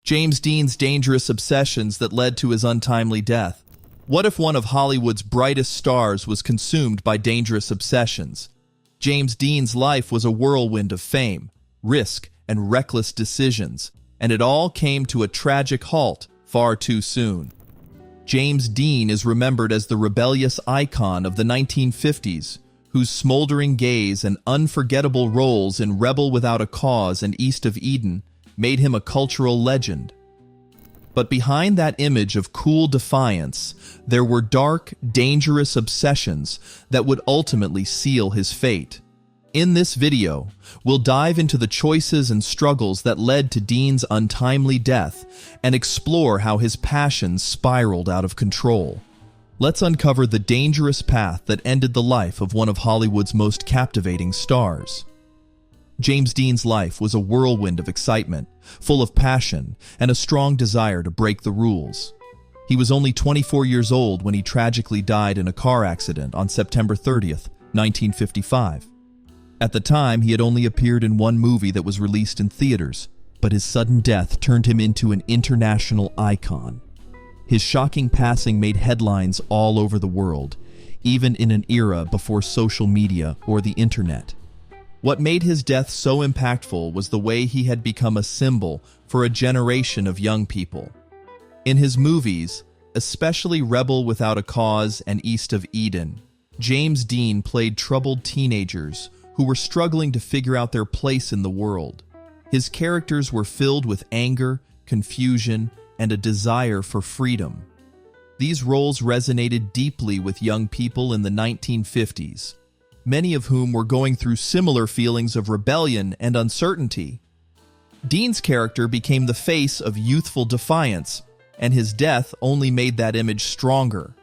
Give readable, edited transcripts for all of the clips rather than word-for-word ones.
James Dean's dangerous obsessions that led to his untimely death. What if one of Hollywood's brightest stars was consumed by dangerous obsessions? James Dean's life was a whirlwind of fame, risk, and reckless decisions, and it all came to a tragic halt far too soon. James Dean is remembered as the rebellious icon of the 1950s, whose smoldering gaze and unforgettable roles in Rebel Without a Cause and East of Eden made him a cultural legend. But behind that image of cool defiance, there were dark, dangerous obsessions that would ultimately seal his fate. In this video, we'll dive into the choices and struggles that led to Dean's untimely death and explore how his passions spiraled out of control. Let's uncover the dangerous path that ended the life of one of Hollywood's most captivating stars. James Dean's life was a whirlwind of excitement, full of passion, and a strong desire to break the rules. He was only 24 years old when he tragically died in a car accident on September 30th, 1955. At the time, he had only appeared in one movie that was released in theaters, but his sudden death turned him into an international icon. His shocking passing made headlines all over the world, even in an era before social media or the internet. What made his death so impactful was the way he had become a symbol for a generation of young people. In his movies, especially Rebel Without a Cause and East of Eden, James Dean played troubled teenagers who were struggling to figure out their place in the world. His characters were filled with anger, confusion, and a desire for freedom. These roles resonated deeply with young people in the 1950s, many of whom were going through similar feelings of rebellion and uncertainty. Dean's character became the face of youthful defiance, and his death only made that image stronger.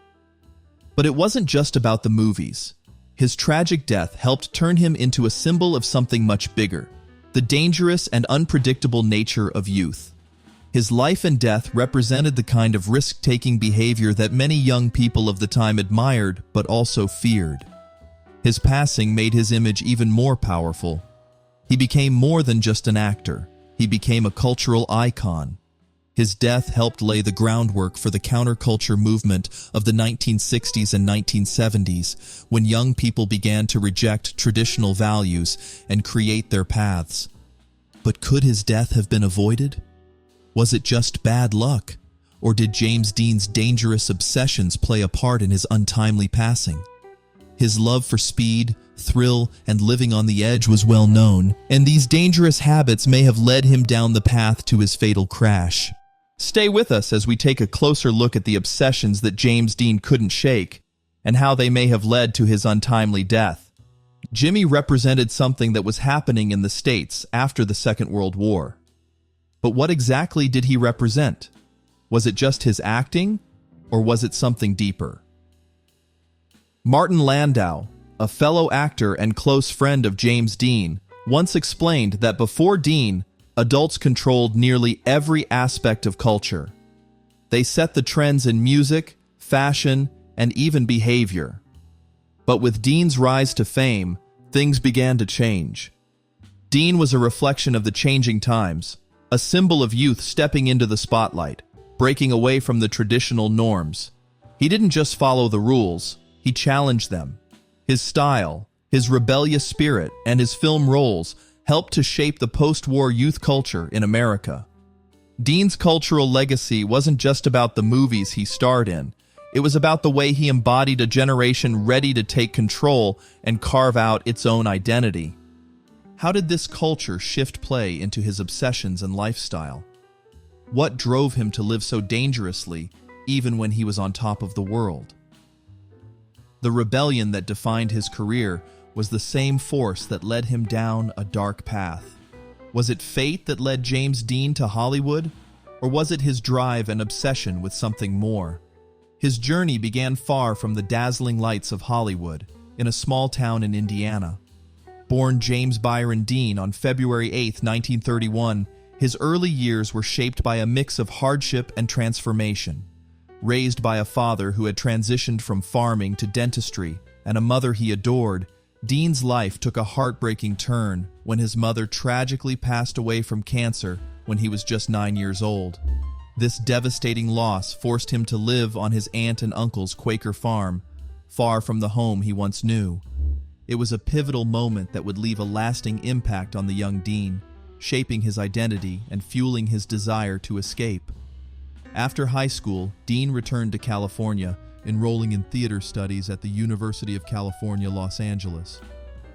But it wasn't just about the movies. His tragic death helped turn him into a symbol of something much bigger, the dangerous and unpredictable nature of youth. His life and death represented the kind of risk-taking behavior that many young people of the time admired but also feared. His passing made his image even more powerful. He became more than just an actor. He became a cultural icon. His death helped lay the groundwork for the counterculture movement of the 1960s and 1970s, when young people began to reject traditional values and create their paths. But could his death have been avoided? Was it just bad luck, or did James Dean's dangerous obsessions play a part in his untimely passing? His love for speed, thrill, and living on the edge was well known, and these dangerous habits may have led him down the path to his fatal crash. Stay with us as we take a closer look at the obsessions that James Dean couldn't shake, and how they may have led to his untimely death. Jimmy represented something that was happening in the States after the Second World War. But what exactly did he represent? Was it just his acting, or was it something deeper? Martin Landau, a fellow actor and close friend of James Dean, once explained that before Dean, adults controlled nearly every aspect of culture. They set the trends in music, fashion, and even behavior. But with Dean's rise to fame, things began to change. Dean was a reflection of the changing times, a symbol of youth stepping into the spotlight, breaking away from the traditional norms. He didn't just follow the rules, he challenged them. His style, his rebellious spirit, and his film roles helped to shape the post-war youth culture in America. Dean's cultural legacy wasn't just about the movies he starred in. It was about the way he embodied a generation ready to take control and carve out its own identity. How did this culture shift play into his obsessions and lifestyle? What drove him to live so dangerously, even when he was on top of the world? The rebellion that defined his career was the same force that led him down a dark path. Was it fate that led James Dean to Hollywood, or was it his drive and obsession with something more? His journey began far from the dazzling lights of Hollywood, in a small town in Indiana. Born James Byron Dean on February 8, 1931, his early years were shaped by a mix of hardship and transformation. Raised by a father who had transitioned from farming to dentistry and a mother he adored, Dean's life took a heartbreaking turn when his mother tragically passed away from cancer when he was just 9 years old. This devastating loss forced him to live on his aunt and uncle's Quaker farm, far from the home he once knew. It was a pivotal moment that would leave a lasting impact on the young Dean, shaping his identity and fueling his desire to escape. After high school, Dean returned to California, enrolling in theater studies at the University of California, Los Angeles.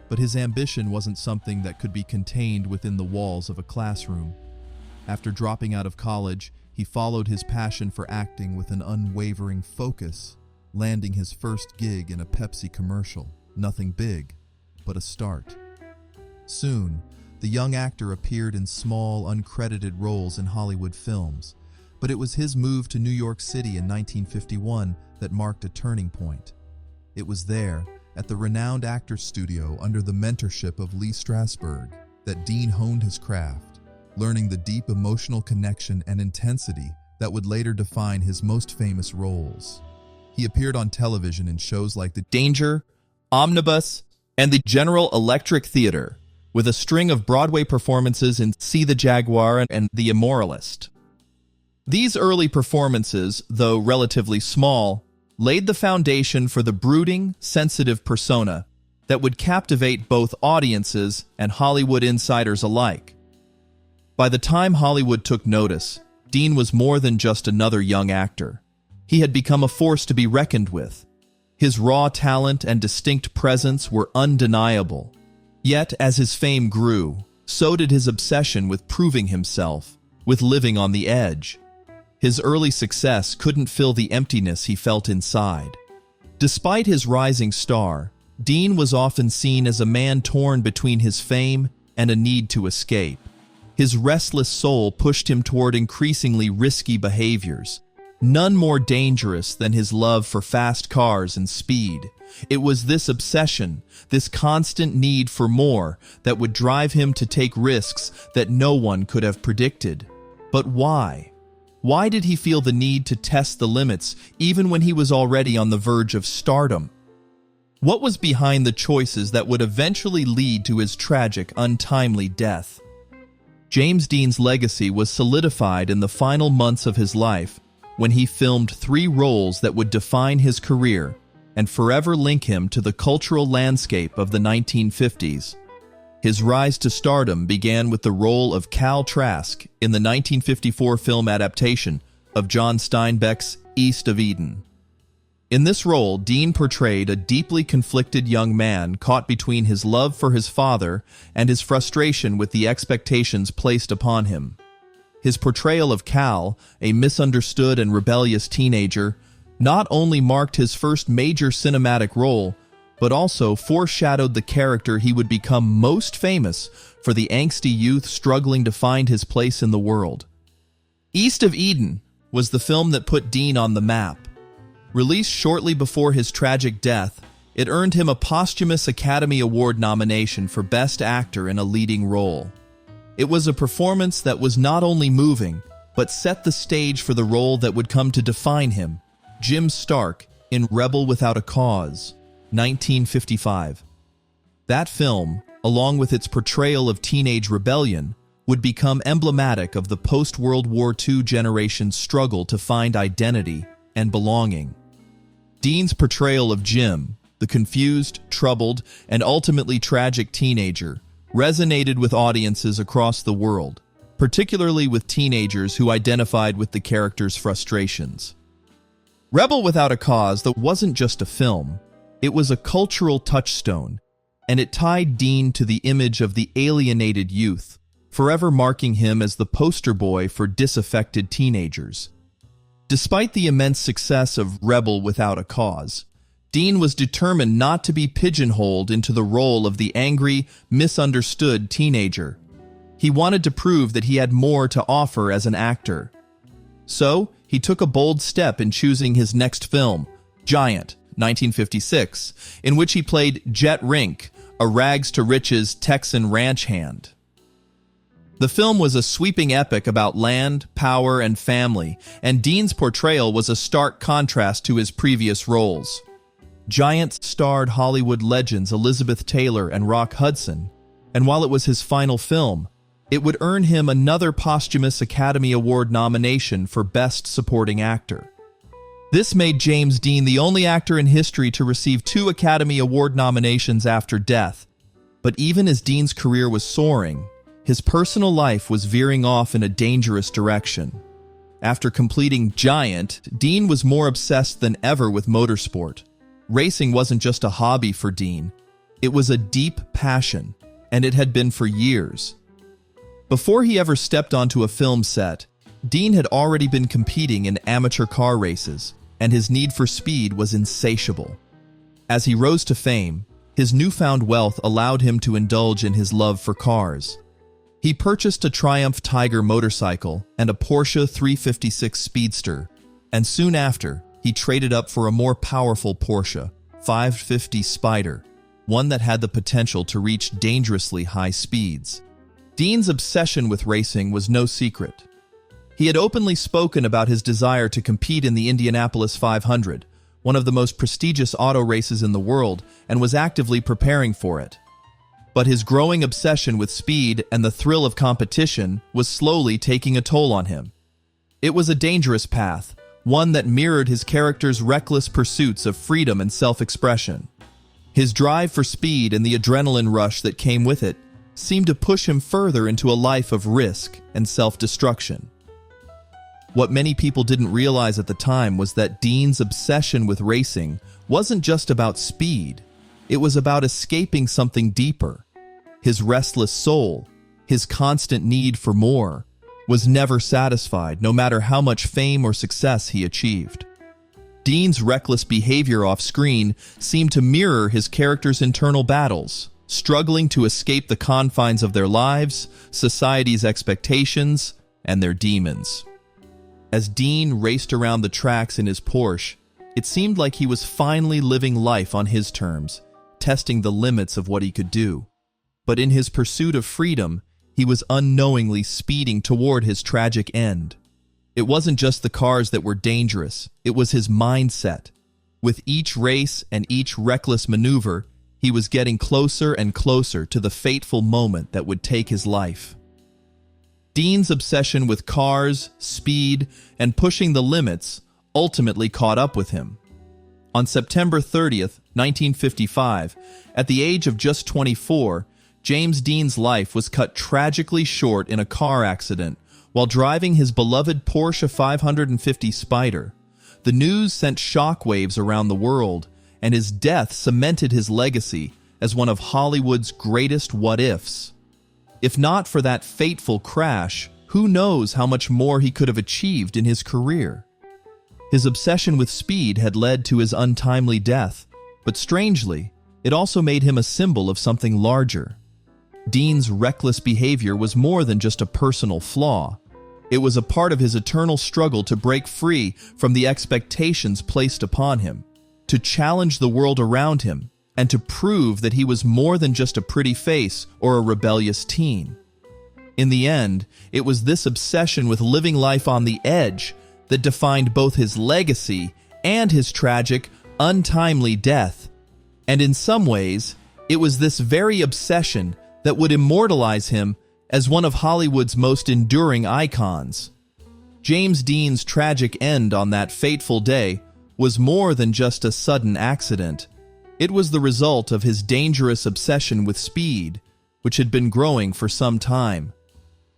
But his ambition wasn't something that could be contained within the walls of a classroom. After dropping out of college, he followed his passion for acting with an unwavering focus, landing his first gig in a Pepsi commercial. Nothing big, but a start. Soon, the young actor appeared in small, uncredited roles in Hollywood films, but it was his move to New York City in 1951 that marked a turning point. It was there, at the renowned Actors Studio under the mentorship of Lee Strasberg, that Dean honed his craft, learning the deep emotional connection and intensity that would later define his most famous roles. He appeared on television in shows like The Danger, Omnibus, and the General Electric Theater, with a string of Broadway performances in See the Jaguar and The Immoralist. These early performances, though relatively small, laid the foundation for the brooding, sensitive persona that would captivate both audiences and Hollywood insiders alike. By the time Hollywood took notice, Dean was more than just another young actor. He had become a force to be reckoned with. His raw talent and distinct presence were undeniable. Yet, as his fame grew, so did his obsession with proving himself, with living on the edge. His early success couldn't fill the emptiness he felt inside. Despite his rising star, Dean was often seen as a man torn between his fame and a need to escape. His restless soul pushed him toward increasingly risky behaviors, none more dangerous than his love for fast cars and speed. It was this obsession, this constant need for more, that would drive him to take risks that no one could have predicted. But why? Why did he feel the need to test the limits, even when he was already on the verge of stardom? What was behind the choices that would eventually lead to his tragic, untimely death? James Dean's legacy was solidified in the final months of his life, when he filmed 3 roles that would define his career and forever link him to the cultural landscape of the 1950s. His rise to stardom began with the role of Cal Trask in the 1954 film adaptation of John Steinbeck's East of Eden. In this role, Dean portrayed a deeply conflicted young man caught between his love for his father and his frustration with the expectations placed upon him. His portrayal of Cal, a misunderstood and rebellious teenager, not only marked his first major cinematic role, but also foreshadowed the character he would become most famous for: the angsty youth struggling to find his place in the world. East of Eden was the film that put Dean on the map. Released shortly before his tragic death, it earned him a posthumous Academy Award nomination for Best Actor in a Leading Role. It was a performance that was not only moving, but set the stage for the role that would come to define him, Jim Stark, in Rebel Without a Cause, 1955. That film, along with its portrayal of teenage rebellion, would become emblematic of the post-World War II generation's struggle to find identity and belonging. Dean's portrayal of Jim, the confused, troubled, and ultimately tragic teenager, resonated with audiences across the world, particularly with teenagers who identified with the character's frustrations. Rebel Without a Cause, though, wasn't just a film. It was a cultural touchstone, and it tied Dean to the image of the alienated youth, forever marking him as the poster boy for disaffected teenagers. Despite the immense success of Rebel Without a Cause, Dean was determined not to be pigeonholed into the role of the angry, misunderstood teenager. He wanted to prove that he had more to offer as an actor. So, he took a bold step in choosing his next film, Giant, 1956, in which he played Jet Rink, a rags-to-riches Texan ranch hand. The film was a sweeping epic about land, power, and family, and Dean's portrayal was a stark contrast to his previous roles. Giant starred Hollywood legends Elizabeth Taylor and Rock Hudson, and while it was his final film, it would earn him another posthumous Academy Award nomination for Best Supporting Actor. This made James Dean the only actor in history to receive 2 Academy Award nominations after death. But even as Dean's career was soaring, his personal life was veering off in a dangerous direction. After completing Giant, Dean was more obsessed than ever with motorsport. Racing wasn't just a hobby for Dean. It was a deep passion, and it had been for years. Before he ever stepped onto a film set, Dean had already been competing in amateur car races, and his need for speed was insatiable. As he rose to fame, his newfound wealth allowed him to indulge in his love for cars. He purchased a Triumph Tiger motorcycle and a Porsche 356 Speedster, and soon after, he traded up for a more powerful Porsche 550 Spider, one that had the potential to reach dangerously high speeds. Dean's obsession with racing was no secret. He had openly spoken about his desire to compete in the Indianapolis 500, one of the most prestigious auto races in the world, and was actively preparing for it. But his growing obsession with speed and the thrill of competition was slowly taking a toll on him. It was a dangerous path, one that mirrored his character's reckless pursuits of freedom and self-expression. His drive for speed and the adrenaline rush that came with it seemed to push him further into a life of risk and self-destruction. What many people didn't realize at the time was that Dean's obsession with racing wasn't just about speed. It was about escaping something deeper. His restless soul, his constant need for more, was never satisfied, no matter how much fame or success he achieved. Dean's reckless behavior off-screen seemed to mirror his character's internal battles, struggling to escape the confines of their lives, society's expectations, and their demons. As Dean raced around the tracks in his Porsche, it seemed like he was finally living life on his terms, testing the limits of what he could do. But in his pursuit of freedom, he was unknowingly speeding toward his tragic end. It wasn't just the cars that were dangerous, it was his mindset. With each race and each reckless maneuver, he was getting closer and closer to the fateful moment that would take his life. Dean's obsession with cars, speed, and pushing the limits ultimately caught up with him. On September 30th, 1955, at the age of just 24, James Dean's life was cut tragically short in a car accident while driving his beloved Porsche 550 Spider. The news sent shockwaves around the world, and his death cemented his legacy as one of Hollywood's greatest what-ifs. If not for that fateful crash, who knows how much more he could have achieved in his career. His obsession with speed had led to his untimely death, but strangely, it also made him a symbol of something larger. Dean's reckless behavior was more than just a personal flaw. It was a part of his eternal struggle to break free from the expectations placed upon him, to challenge the world around him, and to prove that he was more than just a pretty face or a rebellious teen. In the end, it was this obsession with living life on the edge that defined both his legacy and his tragic, untimely death. And in some ways, it was this very obsession that would immortalize him as one of Hollywood's most enduring icons. James Dean's tragic end on that fateful day was more than just a sudden accident. It was the result of his dangerous obsession with speed, which had been growing for some time.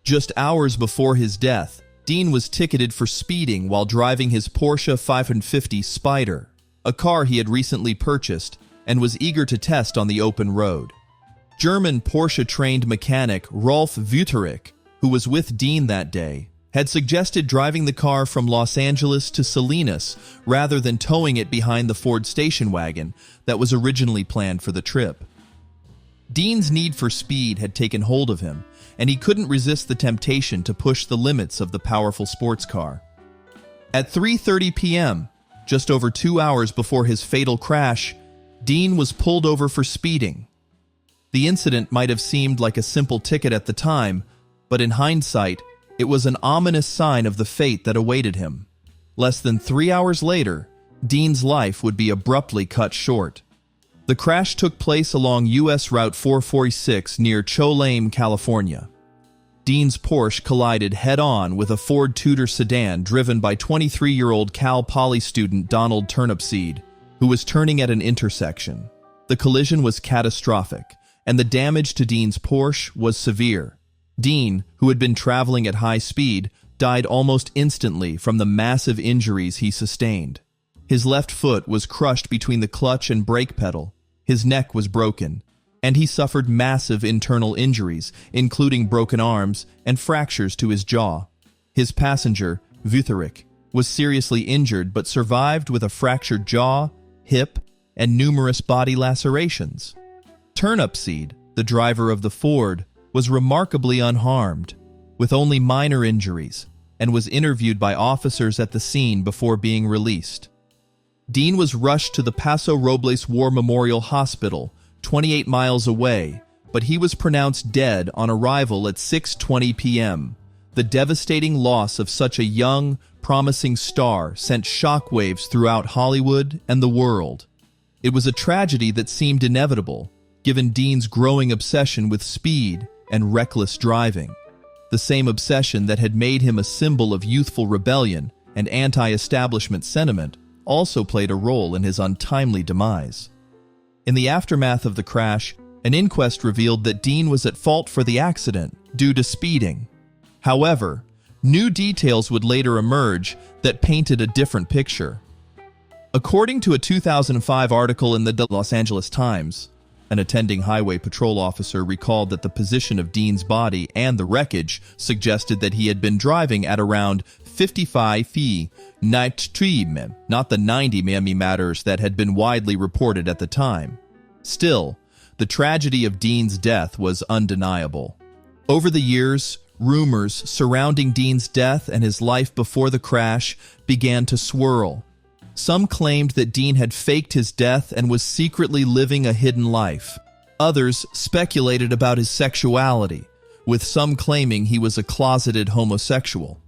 Just hours before his death, Dean was ticketed for speeding while driving his Porsche 550 Spider, a car he had recently purchased and was eager to test on the open road. German Porsche-trained mechanic Rolf Wüterich, who was with Dean that day, had suggested driving the car from Los Angeles to Salinas rather than towing it behind the Ford station wagon that was originally planned for the trip. Dean's need for speed had taken hold of him, and he couldn't resist the temptation to push the limits of the powerful sports car. At 3:30 p.m., just over 2 hours before his fatal crash, Dean was pulled over for speeding. The incident might have seemed like a simple ticket at the time, but in hindsight, it was an ominous sign of the fate that awaited him. Less than 3 hours later, Dean's life would be abruptly cut short. The crash took place along U.S. Route 446 near Cholame, California. Dean's Porsche collided head-on with a Ford Tudor sedan driven by 23-year-old Cal Poly student Donald Turnipseed, who was turning at an intersection. The collision was catastrophic, and the damage to Dean's Porsche was severe. Dean, who had been traveling at high speed, died almost instantly from the massive injuries he sustained. His left foot was crushed between the clutch and brake pedal, his neck was broken, and he suffered massive internal injuries, including broken arms and fractures to his jaw. His passenger, Vutherick, was seriously injured but survived with a fractured jaw, hip, and numerous body lacerations. Turnipseed, the driver of the Ford, was remarkably unharmed, with only minor injuries, and was interviewed by officers at the scene before being released. Dean was rushed to the Paso Robles War Memorial Hospital, 28 miles away, but he was pronounced dead on arrival at 6:20 p.m. The devastating loss of such a young, promising star sent shockwaves throughout Hollywood and the world. It was a tragedy that seemed inevitable, given Dean's growing obsession with speed and reckless driving. The same obsession that had made him a symbol of youthful rebellion and anti-establishment sentiment also played a role in his untimely demise. In the aftermath of the crash, an inquest revealed that Dean was at fault for the accident due to speeding. However, new details would later emerge that painted a different picture. According to a 2005 article in the Los Angeles Times, an attending highway patrol officer recalled that the position of Dean's body and the wreckage suggested that he had been driving at around 55 feet, not the 90 mm that had been widely reported at the time. Still, the tragedy of Dean's death was undeniable. Over the years, rumors surrounding Dean's death and his life before the crash began to swirl. Some claimed that Dean had faked his death and was secretly living a hidden life. Others speculated about his sexuality, with some claiming he was a closeted homosexual.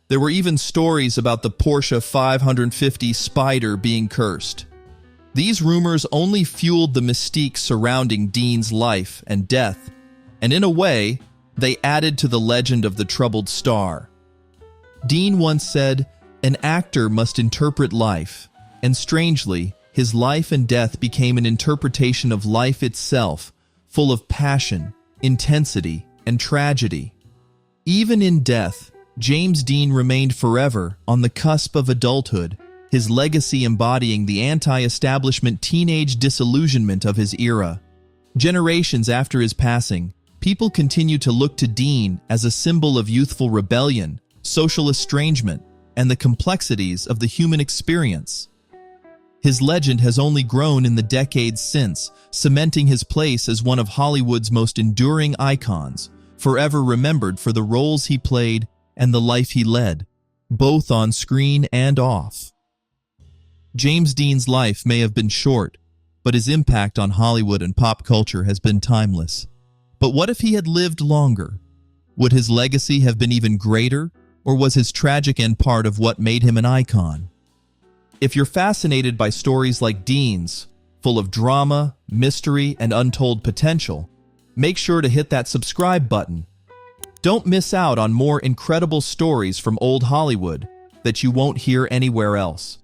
There were even stories about the Porsche 550 Spider being cursed. These rumors only fueled the mystique surrounding Dean's life and death, and in a way, they added to the legend of the troubled star. Dean once said, "An actor must interpret life," and strangely, his life and death became an interpretation of life itself, full of passion, intensity, and tragedy. Even in death, James Dean remained forever on the cusp of adulthood, his legacy embodying the anti-establishment teenage disillusionment of his era. Generations after his passing, people continue to look to Dean as a symbol of youthful rebellion, social estrangement, and the complexities of the human experience. His legend has only grown in the decades since, cementing his place as one of Hollywood's most enduring icons, forever remembered for the roles he played and the life he led, both on screen and off. James Dean's life may have been short, but his impact on Hollywood and pop culture has been timeless. But what if he had lived longer? Would his legacy have been even greater, or was his tragic end part of what made him an icon? If you're fascinated by stories like Dean's, full of drama, mystery, and untold potential, make sure to hit that subscribe button. Don't miss out on more incredible stories from old Hollywood that you won't hear anywhere else.